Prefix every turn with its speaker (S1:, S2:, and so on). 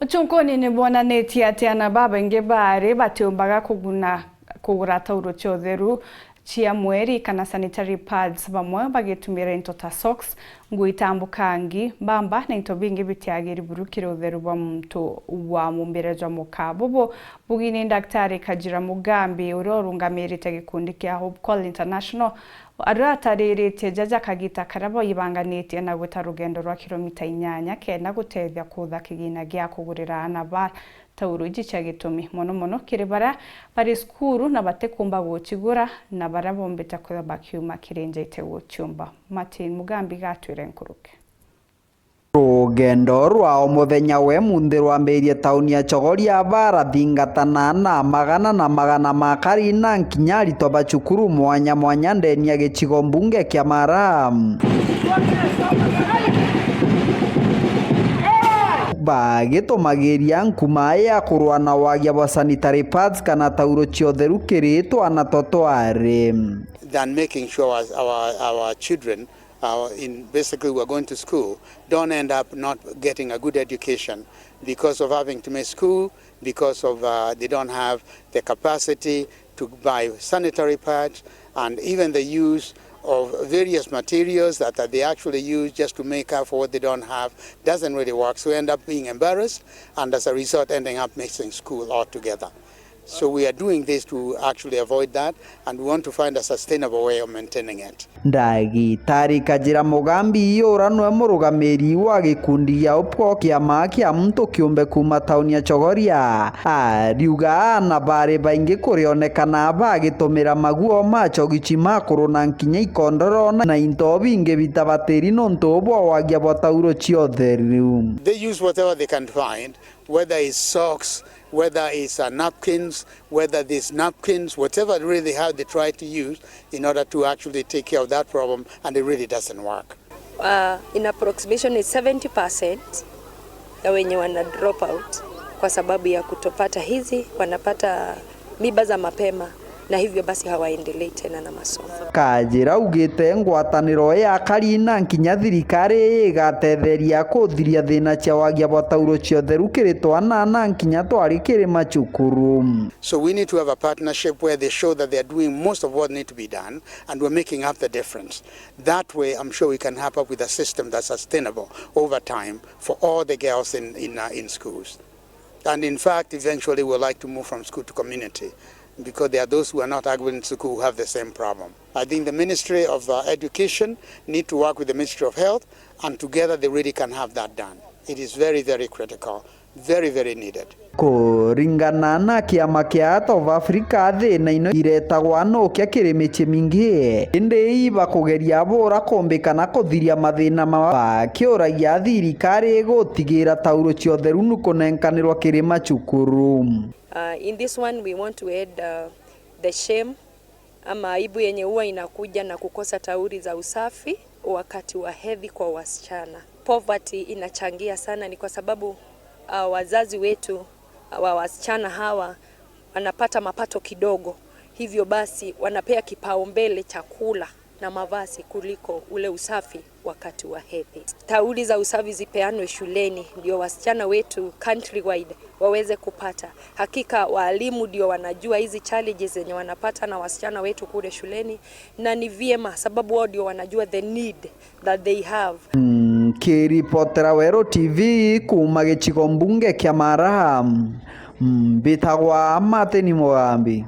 S1: Chunkoni ni bonanĩtie atĩ anababa aingĩ barĩ batiũmbaga kũgũra tauro cia ũtheru cia mweri kana sanitary pads bamwe bagĩtũmĩra into ta socks, nguo itambukangi, bamba na into bingi bitiagĩri burukire ũtheru bwa muntu wa mumbere jwa mukabobo bugini Daktari Kajira Mugambi ũrĩa ũrũgamĩrĩte gĩkundi kĩa Hope Call International aratarĩrĩtie Jaja Kagita Karabo ibanganĩtie na gwĩta rũgendo rwa kilomita 8 kenda gũteithia kũtha kĩgĩna gĩa kũgũrĩra anaba tauro ici cia gĩtũmi mũno kĩrĩ bara bari skuru na batekumba gũchigũra na bara bombeta kwa bakiuma kĩrĩnjaite gũchumba. Martin Mugambi gatwĩre nkũrũke.
S2: Rũgendo rwa mũthenya we munthi rwambĩrĩirie tauni ya Chogoria barathingatana na magana makari na nkinya arito bacukuru mwanya ndeni ya gĩcigo mbunge kĩa Mara bagĩtũmagĩria nkuma ya kũrũa na wagia wa sanitary pads kana tauro cia ũtheru kĩrĩtwa na totware
S3: than making sure our children basically we're going to school don't end up not getting a good education because of having to miss school, because of they don't have the capacity to buy sanitary pads, and even the use of various materials that they actually use just to make up for what they don't have doesn't really work. So we end up being embarrassed and as a result ending up missing school altogether. So we are doing this to actually avoid that, and we want to find a sustainable way of maintaining it.
S2: Daktari Kajira Mugambi yora no mũrũgamĩrĩri wa gĩkundi gĩa ũpko kĩama kĩa mtu kĩũmbe kuma tauni ya Chogoria ariuga na barĩ baingĩ kũrĩonekana bagĩtũmĩra maguo ma chogichi makũrũ na nkinya ikondoro na into bingi bitabatĩri nontu bwa wagia bwa tauro cia ũtheru.
S3: They use whatever they can find, whether it's socks, whether it's napkins, whether these napkins, whatever really how they try to use in order to actually take care of that problem, and it really doesn't work.
S4: In approximation is 70% ya wenye wana drop out kwa sababu ya kutopata hizi, wanapata miba za mapema na hivyo basi hawaendelei tena na masomo.
S2: Kajira ugite ngwataniro ya Karina nkinya thirikari igatetheria kuthiria thina cia wagia bwa tauro cia ũtheru kĩrĩtwana na nkinya twari kĩrĩ macukuru.
S3: So we need to have a partnership where they show that they are doing most of what need to be done and we're making up the difference. That way I'm sure we can help up with a system that's sustainable over time for all the girls in schools. And in fact eventually we'd like to move from school to community, because there are those who are not going to school who have the same problem. I think the Ministry of Education need to work with the Ministry of Health, and together they really can have that done. It is very critical, very needed.
S2: Kũringana na kĩama kĩa South Africa thĩna ino iretagwo anokia kĩrĩ mĩciĩ mingĩ ĩndĩ iba kũgeria bũra kũmbĩkana kũthiria mathĩna ma kĩũragia thirikari gũtigĩra tauro cia ũtheru nũkũnenkanĩrwo kĩrĩ macukuru.
S4: In this one we want to add the shame ama aibu yenye huwa inakuja na kukosa tauri za usafi wakati wa hedhi kwa wasichana. Poverty inachangia sana, ni kwa sababu wazazi wetu wa wasichana hawa wanapata mapato kidogo, hivyo basi wanapea kipaumbele chakula na mavazi kuliko ule usafi wakati wa hedhi. Tauli za usafi zipeanwe shuleni ndio wasichana wetu countrywide waweze kupata. Hakika walimu ndio wanajua hizi challenges zenye wanapata na wasichana wetu kule shuleni, na ni vyema sababu wao ndio wanajua the need that they have.
S2: Kiripotera Wero TV kuma gĩcigo mbunge kĩa Mara, mbitagwa Martin Mugambi.